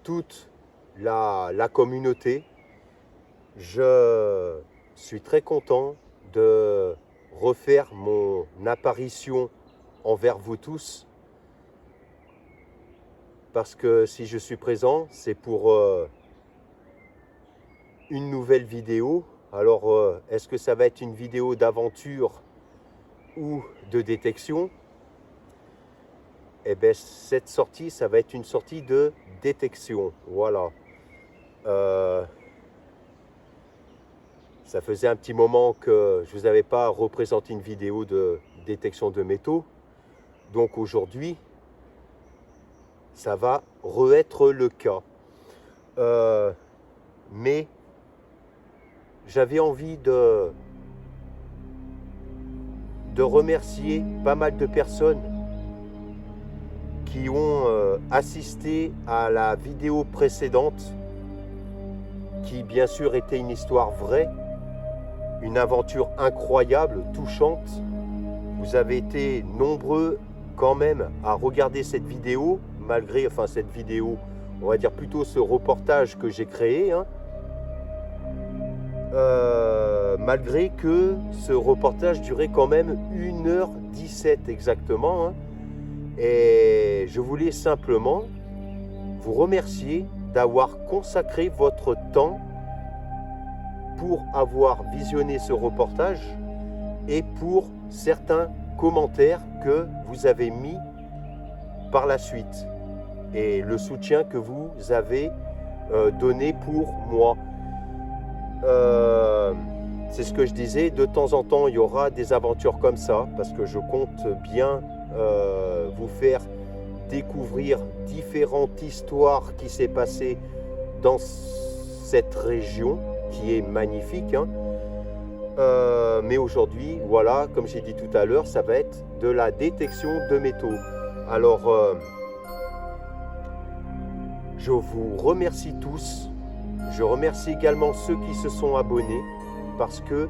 toute la communauté. Je suis très content de refaire mon apparition envers vous tous, parce que si je suis présent, c'est pour une nouvelle vidéo. Alors, est-ce que ça va être une vidéo d'aventure ou de détection? Eh bien, cette sortie, ça va être une sortie de détection. Voilà. Ça faisait un petit moment que je ne vous avais pas représenté une vidéo de détection de métaux. Donc aujourd'hui, ça va re-être le cas. Mais j'avais envie de remercier pas mal de personnes qui ont assisté à la vidéo précédente, qui bien sûr était une histoire vraie, une aventure incroyable, touchante. Vous avez été nombreux quand même à regarder cette vidéo, malgré, enfin cette vidéo, on va dire plutôt ce reportage que j'ai créé, hein. Malgré que ce reportage durait quand même 1h17 exactement, hein. Et je voulais simplement vous remercier d'avoir consacré votre temps pour avoir visionné ce reportage et pour certains commentaires que vous avez mis par la suite et le soutien que vous avez donné pour moi. C'est ce que je disais, de temps en temps il y aura des aventures comme ça, parce que je compte bien vous faire découvrir différentes histoires qui s'est passées dans cette région qui est magnifique, hein. Mais aujourd'hui, voilà, comme j'ai dit tout à l'heure, ça va être de la détection de métaux. Alors, je vous remercie tous. Je remercie également ceux qui se sont abonnés, parce que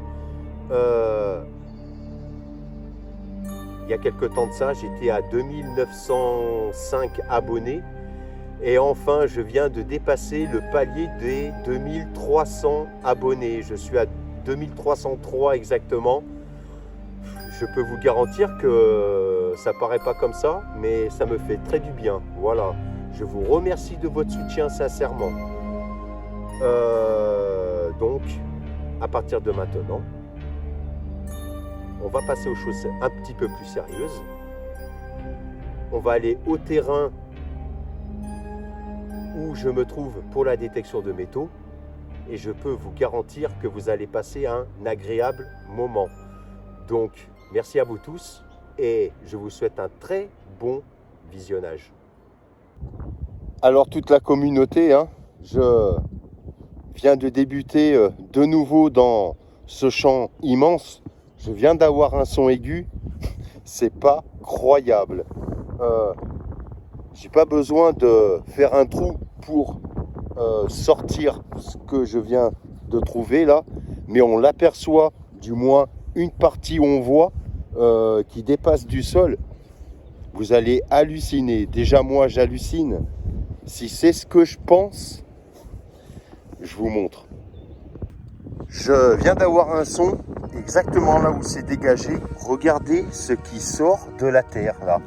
il y a quelque temps de ça, j'étais à 2905 abonnés. Et enfin, je viens de dépasser le palier des 2300 abonnés. Je suis à 2303 exactement. Je peux vous garantir que ça paraît pas comme ça, mais ça me fait très du bien. Voilà. Je vous remercie de votre soutien sincèrement. Donc, à partir de maintenant, on va passer aux choses un petit peu plus sérieuses. On va aller au terrain où je me trouve pour la détection de métaux, et je peux vous garantir que vous allez passer un agréable moment. Donc, merci à vous tous et je vous souhaite un très bon visionnage. Alors, toute la communauté, hein, je viens de débuter de nouveau dans ce champ immense. Je viens d'avoir un son aigu, c'est pas croyable. J'ai pas besoin de faire un trou pour sortir ce que je viens de trouver là, mais on l'aperçoit, du moins une partie où on voit qui dépasse du sol. Vous allez halluciner. Déjà moi j'hallucine. Si c'est ce que je pense, je vous montre. Je viens d'avoir un son exactement là où c'est dégagé. Regardez ce qui sort de la terre là.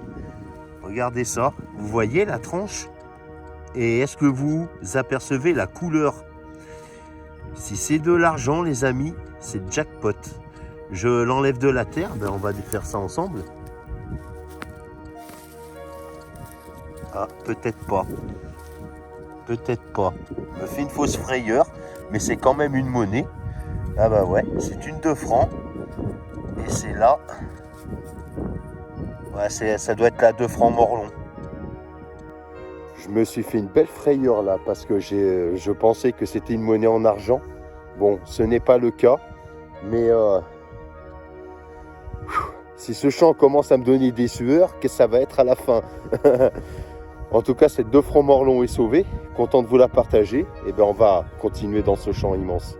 Regardez ça, vous voyez la tranche? Et est-ce que vous apercevez la couleur? Si c'est de l'argent, les amis, c'est jackpot. Je l'enlève de la terre, ben on va faire ça ensemble. Ah, peut-être pas. Peut-être pas. Je me fais une fausse frayeur, mais c'est quand même une monnaie. Ah bah ouais, c'est une 2 francs. Et c'est là. Ouais, ça doit être la 2 francs Morlon. Je me suis fait une belle frayeur là parce que je pensais que c'était une monnaie en argent. Bon, ce n'est pas le cas, mais si ce champ commence à me donner des sueurs, qu'est-ce que ça va être à la fin? En tout cas, cette 2 francs Morlon est sauvée. Content de vous la partager. Et bien, on va continuer dans ce champ immense.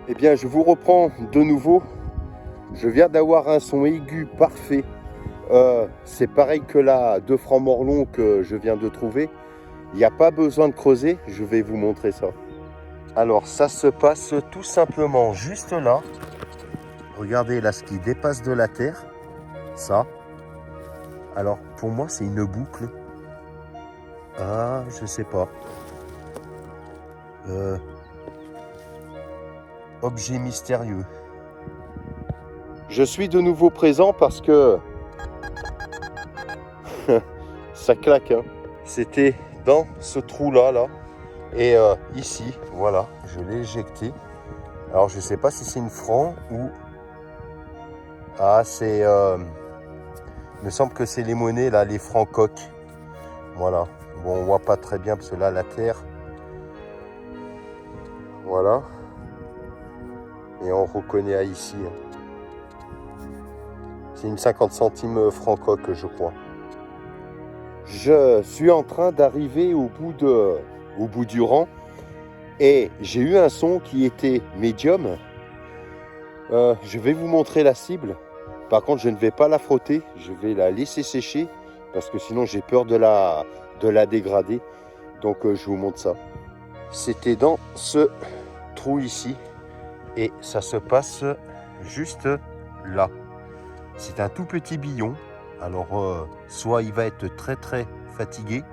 Eh bien, je vous reprends de nouveau. Je viens d'avoir un son aigu parfait. C'est pareil que la 2 francs Morlon que je viens de trouver. Il n'y a pas besoin de creuser, je vais vous montrer ça. Alors ça se passe tout simplement juste là. Regardez là ce qui dépasse de la terre. Ça. Alors pour moi c'est une boucle. Ah, je sais pas. Objet mystérieux. Je suis de nouveau présent parce que ça claque. Hein. C'était dans ce trou-là, là. Et ici, voilà, je l'ai éjecté. Alors, je ne sais pas si c'est une franc ou... Ah, c'est... Il me semble que c'est les monnaies, là, les francs coques. Voilà. Bon, on voit pas très bien parce que là, la terre... Voilà. Et on reconnaît à ici. C'est une 50 centimes franc coque, je crois. Je suis en train d'arriver au bout du rang et j'ai eu un son qui était médium. Je vais vous montrer la cible. Par contre, je ne vais pas la frotter. Je vais la laisser sécher parce que sinon j'ai peur de la dégrader. Donc je vous montre ça. C'était dans ce trou ici et ça se passe juste là. C'est un tout petit billon. Alors, soit il va être très très fatigué,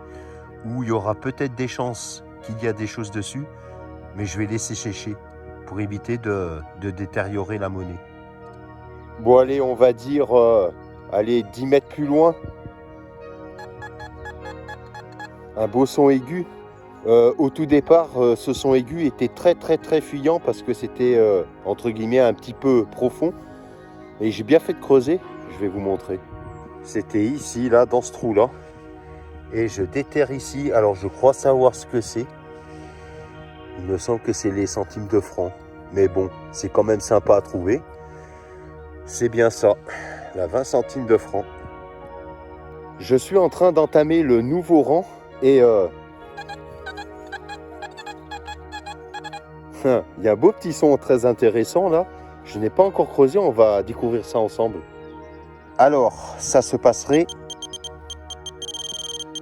ou il y aura peut-être des chances qu'il y a des choses dessus, mais je vais laisser sécher pour éviter de détériorer la monnaie. Bon allez, on va dire, allez, 10 mètres plus loin. Un beau son aigu. Au tout départ, ce son aigu était très très très fuyant parce que c'était, entre guillemets, un petit peu profond. Et j'ai bien fait de creuser, je vais vous montrer. C'était ici, là, dans ce trou-là. Et je déterre ici. Alors, je crois savoir ce que c'est. Il me semble que c'est les centimes de francs. Mais bon, c'est quand même sympa à trouver. C'est bien ça, la 20 centimes de francs. Je suis en train d'entamer le nouveau rang. Et il y a un beau petit son très intéressant, là. Je n'ai pas encore creusé, on va découvrir ça ensemble. Alors, ça se passerait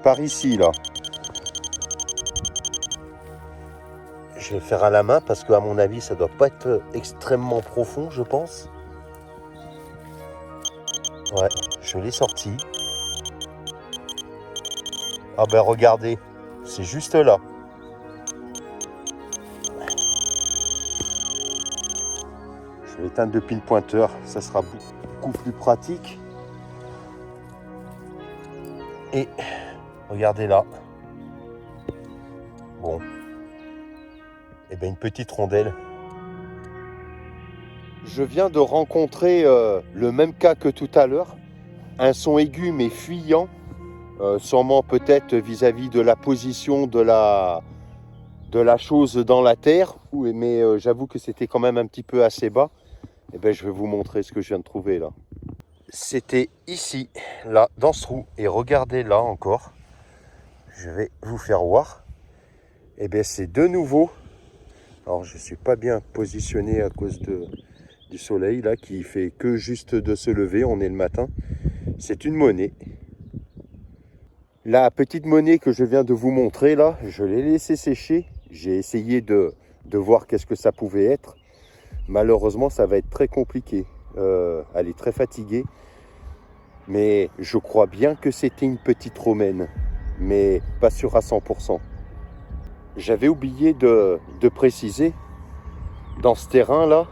par ici, là. Je vais le faire à la main parce qu'à mon avis, ça ne doit pas être extrêmement profond, je pense. Ouais, je l'ai sorti. Ah ben regardez, c'est juste là. Je vais éteindre depuis le pointeur, ça sera beaucoup plus pratique. Et regardez là. Bon. Et bien une petite rondelle. Je viens de rencontrer le même cas que tout à l'heure. Un son aigu mais fuyant. Sûrement peut-être vis-à-vis de la position de la chose dans la terre. Mais j'avoue que c'était quand même un petit peu assez bas. Et bien je vais vous montrer ce que je viens de trouver là. C'était ici, là, dans ce trou. Et regardez là encore. Je vais vous faire voir. Et bien c'est de nouveau. Alors je ne suis pas bien positionné à cause du soleil là qui fait que juste de se lever. On est le matin. C'est une monnaie. La petite monnaie que je viens de vous montrer là, je l'ai laissée sécher. J'ai essayé de voir qu'est-ce que ça pouvait être. Malheureusement, ça va être très compliqué. Elle est très fatiguée. Mais je crois bien que c'était une petite romaine. Mais pas sûr à 100%. J'avais oublié de préciser. Dans ce terrain-là,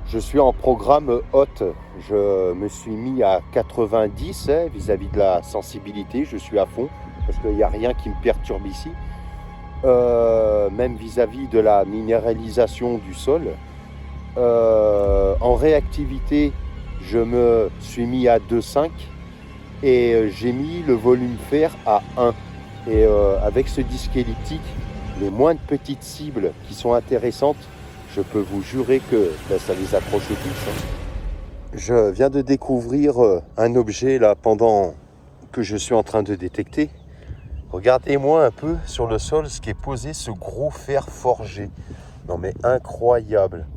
je suis en programme haute. Je me suis mis à 90 vis-à-vis de la sensibilité. Je suis à fond parce qu'il n'y a rien qui me perturbe ici. Même vis-à-vis de la minéralisation du sol. En réactivité, je me suis mis à 2,5 et j'ai mis le volume fer à 1. Et avec ce disque elliptique, les moindres petites cibles qui sont intéressantes, je peux vous jurer que ça les accroche tous. Hein. Je viens de découvrir un objet là pendant que je suis en train de détecter. Regardez-moi un peu sur le sol ce qui est posé, ce gros fer forgé. Non mais incroyable.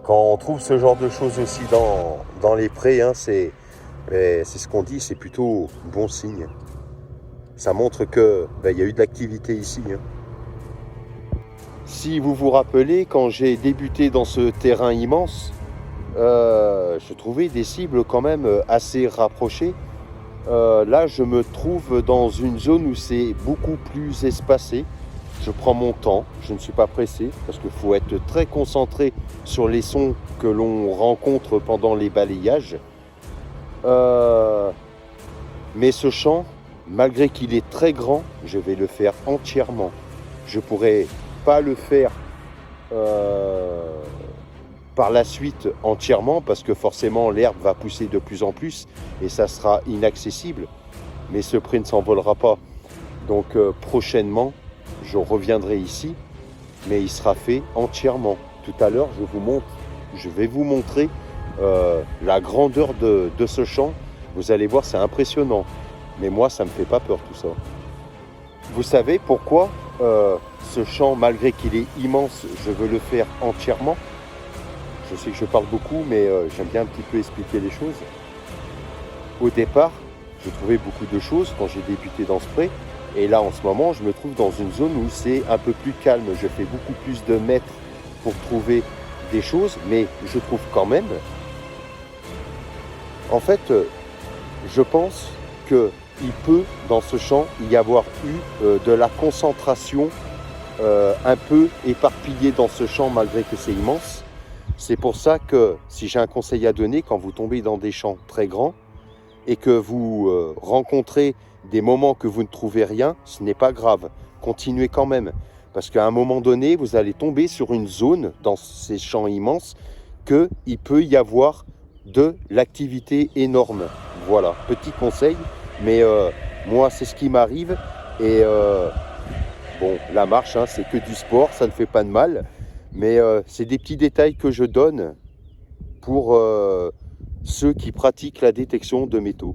Quand on trouve ce genre de choses aussi dans les prés, hein, c'est ce qu'on dit, c'est plutôt bon signe. Ça montre que il y a eu de l'activité ici. Hein. Si vous vous rappelez, quand j'ai débuté dans ce terrain immense, je trouvais des cibles quand même assez rapprochées. Là, je me trouve dans une zone où c'est beaucoup plus espacé. Je prends mon temps, je ne suis pas pressé parce qu'il faut être très concentré sur les sons que l'on rencontre pendant les balayages. Mais ce champ, malgré qu'il est très grand, je vais le faire entièrement. Je ne pourrai pas le faire par la suite entièrement parce que forcément l'herbe va pousser de plus en plus et ça sera inaccessible. Mais ce prix ne s'envolera pas. Donc prochainement, je reviendrai ici, mais il sera fait entièrement. Tout à l'heure, je vais vous montrer la grandeur de ce champ. Vous allez voir, c'est impressionnant. Mais moi, ça ne me fait pas peur tout ça. Vous savez pourquoi ce champ, malgré qu'il est immense, je veux le faire entièrement? Je sais que je parle beaucoup, mais j'aime bien un petit peu expliquer les choses. Au départ, je trouvais beaucoup de choses quand j'ai débuté dans ce pré. Et là, en ce moment, je me trouve dans une zone où c'est un peu plus calme. Je fais beaucoup plus de mètres pour trouver des choses, mais je trouve quand même. En fait, je pense qu'il peut, dans ce champ, y avoir eu de la concentration un peu éparpillée dans ce champ, malgré que c'est immense. C'est pour ça que, si j'ai un conseil à donner, quand vous tombez dans des champs très grands et que vous rencontrez des moments que vous ne trouvez rien, ce n'est pas grave. Continuez quand même. Parce qu'à un moment donné, vous allez tomber sur une zone dans ces champs immenses qu'il peut y avoir de l'activité énorme. Voilà, petit conseil. Mais moi, c'est ce qui m'arrive. Et bon, la marche, hein, c'est que du sport, ça ne fait pas de mal. Mais c'est des petits détails que je donne pour ceux qui pratiquent la détection de métaux.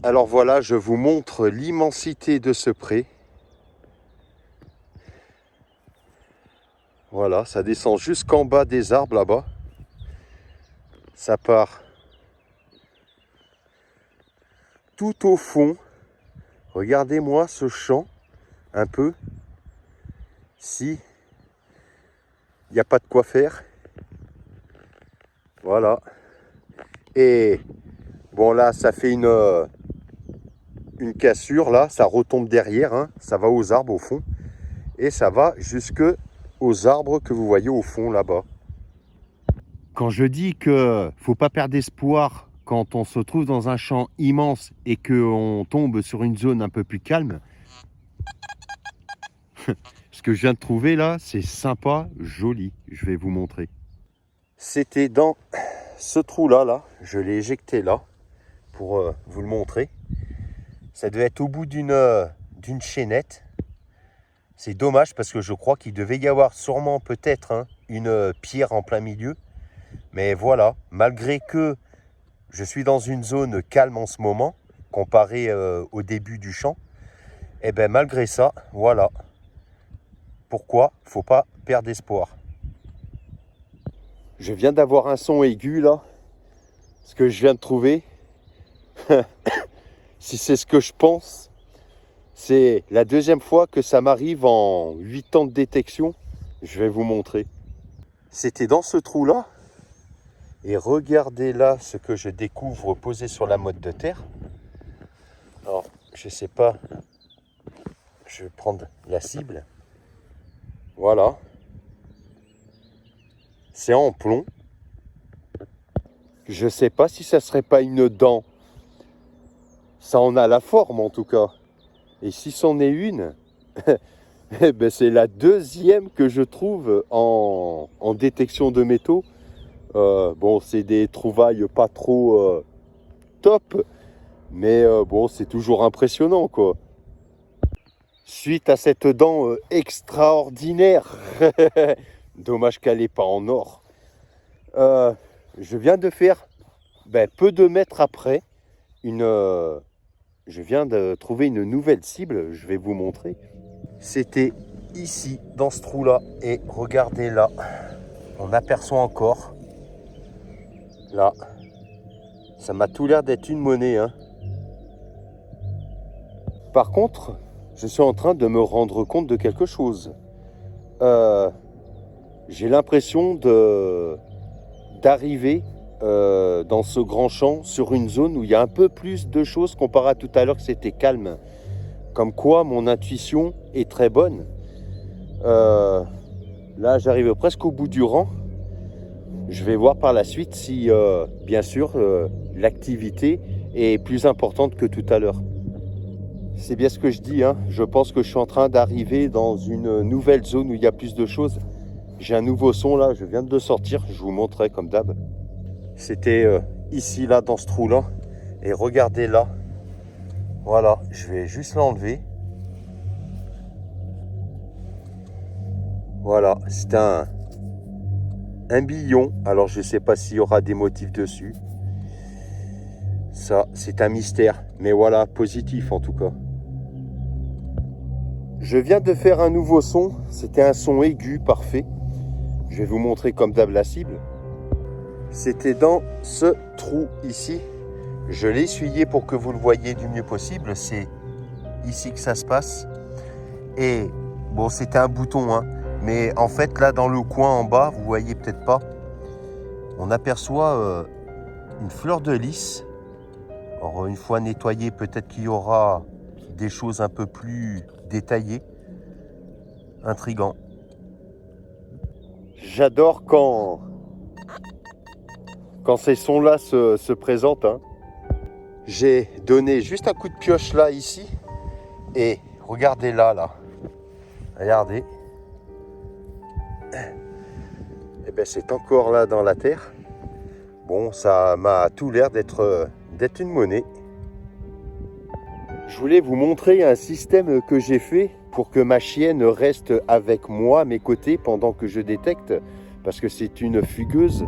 Alors voilà, je vous montre l'immensité de ce pré. Voilà, ça descend jusqu'en bas des arbres là-bas. Ça part tout au fond. Regardez-moi ce champ, un peu. Si il n'y a pas de quoi faire. Voilà. Et bon là, ça fait une cassure là, ça retombe derrière, hein, ça va aux arbres au fond. Et ça va jusque aux arbres que vous voyez au fond là-bas. Quand je dis que faut pas perdre espoir quand on se trouve dans un champ immense et qu'on tombe sur une zone un peu plus calme, ce que je viens de trouver là, c'est sympa, joli. Je vais vous montrer. C'était dans ce trou-là, là. Je l'ai éjecté là pour vous le montrer. Ça devait être au bout d'une chaînette. C'est dommage parce que je crois qu'il devait y avoir sûrement peut-être hein, une pierre en plein milieu. Mais voilà, malgré que je suis dans une zone calme en ce moment, comparé au début du champ, Et bien malgré ça, voilà. Pourquoi? Faut pas perdre espoir. Je viens d'avoir un son aigu là. Ce que je viens de trouver. Si c'est ce que je pense, c'est la deuxième fois que ça m'arrive en 8 ans de détection. Je vais vous montrer. C'était dans ce trou là. Et regardez là ce que je découvre posé sur la motte de terre. Alors, je sais pas. Je vais prendre la cible. Voilà. C'est en plomb. Je sais pas si ça serait pas une dent. Ça en a la forme en tout cas. Et si c'en est une, eh ben c'est la deuxième que je trouve en détection de métaux. Bon, c'est des trouvailles pas trop top, mais bon, c'est toujours impressionnant quoi. Suite à cette dent extraordinaire, dommage qu'elle n'est pas en or, je viens de faire, peu de mètres après, je viens de trouver une nouvelle cible, je vais vous montrer. C'était ici, dans ce trou-là, et regardez là, on aperçoit encore, là, ça m'a tout l'air d'être une monnaie. Hein. Par contre, je suis en train de me rendre compte de quelque chose. J'ai l'impression d'arriver dans ce grand champ sur une zone où il y a un peu plus de choses comparé à tout à l'heure que c'était calme. Comme quoi mon intuition est très bonne. Là j'arrive presque au bout du rang. Je vais voir par la suite si bien sûr l'activité est plus importante que tout à l'heure. C'est bien ce que je dis, hein. Je pense que je suis en train d'arriver dans une nouvelle zone où il y a plus de choses. J'ai un nouveau son là, je viens de le sortir, je vous montrerai comme d'hab. C'était ici, là, dans ce trou-là. Et regardez là. Voilà, je vais juste l'enlever. Voilà, c'est un billon. Alors, je ne sais pas s'il y aura des motifs dessus. Ça, c'est un mystère. Mais voilà, positif en tout cas. Je viens de faire un nouveau son. C'était un son aigu, parfait. Je vais vous montrer comme d'hab la cible. C'était dans ce trou ici. Je l'ai essuyé pour que vous le voyez du mieux possible. C'est ici que ça se passe. Et bon, c'était un bouton, hein. Mais en fait, là, dans le coin en bas, vous voyez peut-être pas, on aperçoit une fleur de lys. Alors, une fois nettoyée, peut-être qu'il y aura des choses un peu plus détaillées. Intriguant. J'adore quand ces sons-là se présentent. Hein. J'ai donné juste un coup de pioche là, ici. Et regardez là. Regardez. Et bien c'est encore là dans la terre. Bon, ça m'a tout l'air d'être une monnaie. Je voulais vous montrer un système que j'ai fait pour que ma chienne reste avec moi à mes côtés pendant que je détecte. Parce que c'est une fugueuse.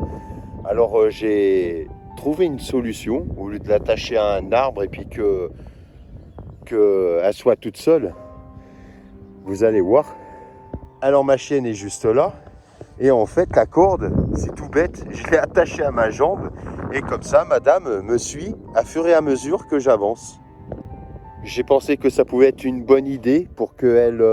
Alors j'ai trouvé une solution, au lieu de l'attacher à un arbre et puis qu'elle soit toute seule. Vous allez voir. Alors ma chienne est juste là. Et en fait la corde, c'est tout bête, je l'ai attachée à ma jambe. Et comme ça, madame me suit à fur et à mesure que j'avance. J'ai pensé que ça pouvait être une bonne idée pour qu'elle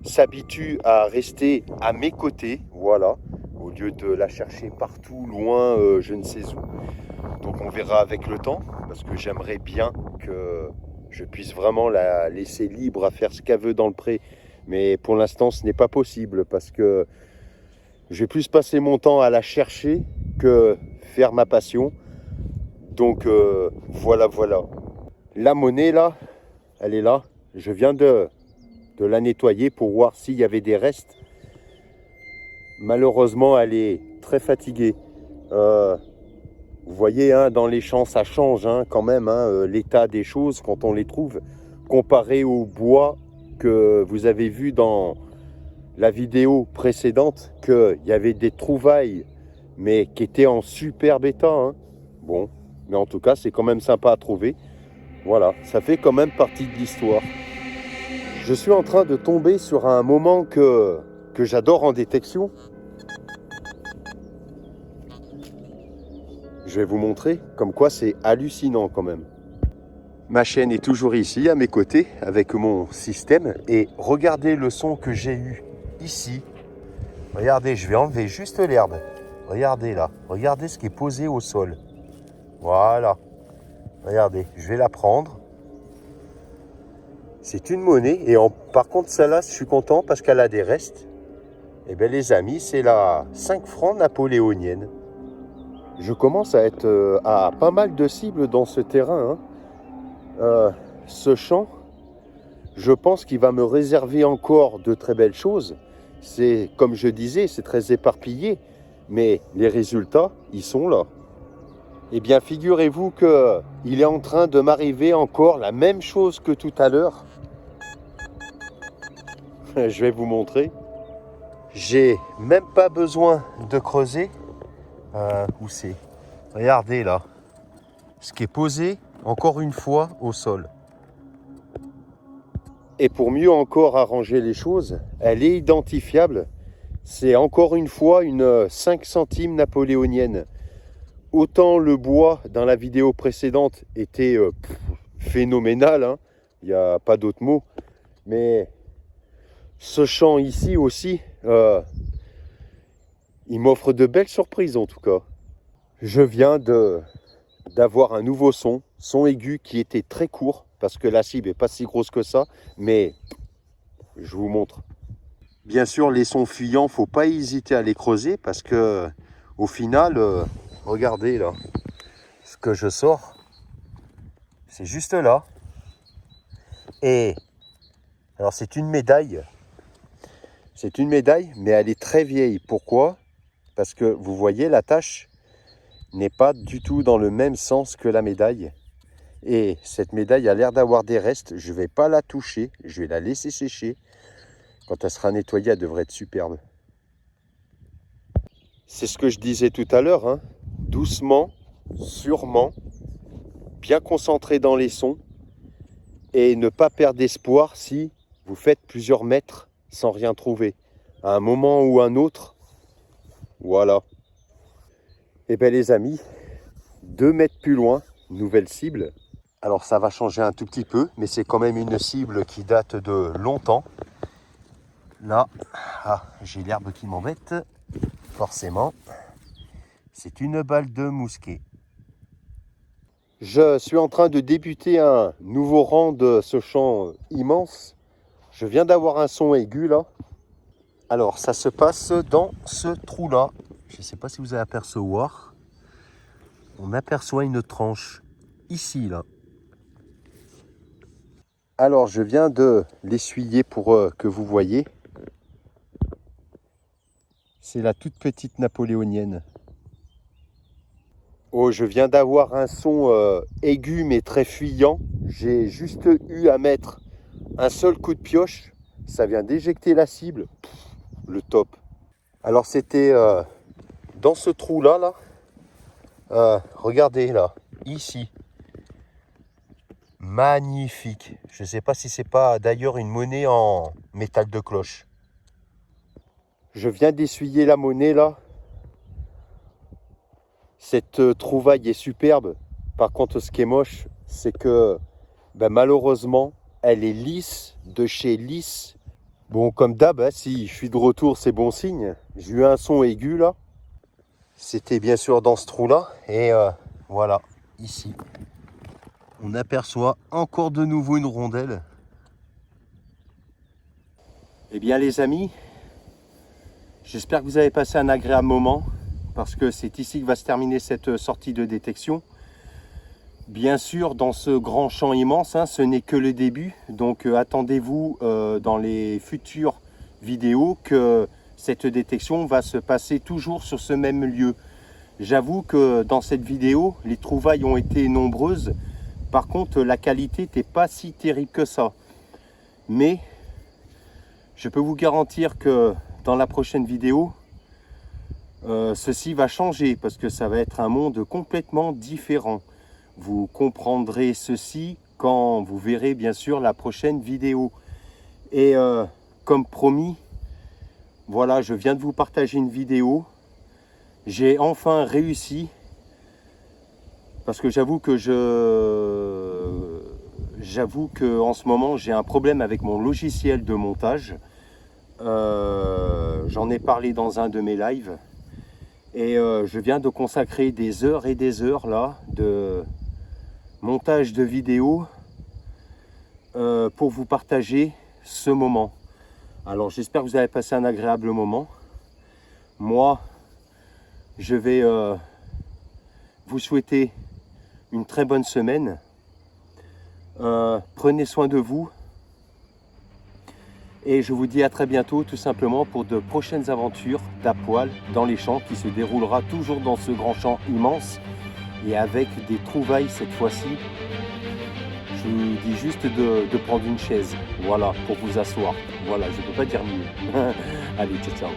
s'habitue à rester à mes côtés. Voilà. Au lieu de la chercher partout, loin, je ne sais où. Donc on verra avec le temps, parce que j'aimerais bien que je puisse vraiment la laisser libre à faire ce qu'elle veut dans le pré. Mais pour l'instant, ce n'est pas possible, parce que je vais plus passer mon temps à la chercher que faire ma passion. Donc voilà. La monnaie là, elle est là. Je viens de la nettoyer pour voir s'il y avait des restes. Malheureusement, elle est très fatiguée. Vous voyez, hein, dans les champs, ça change hein, quand même, hein, l'état des choses quand on les trouve, comparé au bois que vous avez vu dans la vidéo précédente, qu'il y avait des trouvailles, mais qui étaient en superbe état. Hein. Bon, mais en tout cas, c'est quand même sympa à trouver. Voilà, ça fait quand même partie de l'histoire. Je suis en train de tomber sur un moment que j'adore en détection. Je vais vous montrer, comme quoi c'est hallucinant quand même. Ma chaîne est toujours ici, à mes côtés, avec mon système. Et regardez le son que j'ai eu ici. Regardez, je vais enlever juste l'herbe. Regardez là, regardez ce qui est posé au sol. Voilà. Regardez, je vais la prendre. C'est une monnaie. Et par contre, celle-là, je suis content parce qu'elle a des restes. Eh bien les amis, c'est la 5 francs napoléonienne. Je commence à être à pas mal de cibles dans ce terrain. Ce champ, je pense qu'il va me réserver encore de très belles choses. C'est, comme je disais, c'est très éparpillé, mais les résultats, ils sont là. Eh bien, figurez-vous qu'il est en train de m'arriver encore la même chose que tout à l'heure. Je vais vous montrer. J'ai même pas besoin de creuser. Où c'est? Regardez là. Ce qui est posé encore une fois au sol. Et pour mieux encore arranger les choses, elle est identifiable. C'est encore une fois une 5 centimes napoléonienne. Autant le bois dans la vidéo précédente était phénoménal, hein. Il n'y a pas d'autre mot. Mais ce champ ici aussi, il m'offre de belles surprises en tout cas. Je viens d'avoir un nouveau son aigu qui était très court parce que la cible n'est pas si grosse que ça, mais je vous montre. Bien sûr, les sons fuyants, il ne faut pas hésiter à les creuser parce que au final, regardez là, ce que je sors, c'est juste là. Et alors c'est une médaille. C'est une médaille, mais elle est très vieille. Pourquoi? Parce que vous voyez, la tache n'est pas du tout dans le même sens que la médaille. Et cette médaille a l'air d'avoir des restes. Je ne vais pas la toucher, je vais la laisser sécher. Quand elle sera nettoyée, elle devrait être superbe. C'est ce que je disais tout à l'heure, hein. Doucement, sûrement, bien concentré dans les sons et ne pas perdre espoir si vous faites plusieurs mètres sans rien trouver. À un moment ou un autre, voilà. Et bien les amis, 2 mètres plus loin, nouvelle cible. Alors ça va changer un tout petit peu, mais c'est quand même une cible qui date de longtemps. Là, j'ai l'herbe qui m'embête, forcément. C'est une balle de mousquet. Je suis en train de débuter un nouveau rang de ce champ immense. Je viens d'avoir un son aigu là. Alors ça se passe dans ce trou là. Je ne sais pas si vous allez apercevoir. On aperçoit une tranche ici là. Alors je viens de l'essuyer pour que vous voyez. C'est la toute petite napoléonienne. Oh, je viens d'avoir un son aigu mais très fuyant. J'ai juste eu à mettre un seul coup de pioche. Ça vient d'éjecter la cible. Le top. Alors c'était dans ce trou là. Regardez là, ici. Magnifique. Je ne sais pas si c'est pas d'ailleurs une monnaie en métal de cloche. Je viens d'essuyer la monnaie là. Cette trouvaille est superbe. Par contre, ce qui est moche, c'est que malheureusement, elle est lisse de chez lisse. Bon, comme d'hab, hein, si je suis de retour, c'est bon signe. J'ai eu un son aigu là. C'était bien sûr dans ce trou là. Et voilà, ici. On aperçoit encore de nouveau une rondelle. Eh bien les amis, j'espère que vous avez passé un agréable moment parce que c'est ici que va se terminer cette sortie de détection. Bien sûr, dans ce grand champ immense, hein, ce n'est que le début. Donc attendez-vous dans les futures vidéos que cette détection va se passer toujours sur ce même lieu. J'avoue que dans cette vidéo, les trouvailles ont été nombreuses. Par contre, la qualité n'était pas si terrible que ça. Mais je peux vous garantir que dans la prochaine vidéo, ceci va changer parce que ça va être un monde complètement différent. Vous comprendrez ceci quand vous verrez bien sûr la prochaine vidéo. Et comme promis, voilà, je viens de vous partager une vidéo. J'ai enfin réussi, parce que j'avoue que en ce moment j'ai un problème avec mon logiciel de montage. J'en ai parlé dans un de mes lives et je viens de consacrer des heures et des heures là de montage de vidéos pour vous partager ce moment. Alors j'espère que vous avez passé un agréable moment. Moi, je vais vous souhaiter une très bonne semaine. Prenez soin de vous. Et je vous dis à très bientôt, tout simplement, pour de prochaines aventures d'Apoil dans les champs, qui se déroulera toujours dans ce grand champ immense et avec des trouvailles cette fois-ci. Je vous dis juste de prendre une chaise, voilà, pour vous asseoir. Voilà, je ne peux pas dire mieux. Allez, ciao, ciao.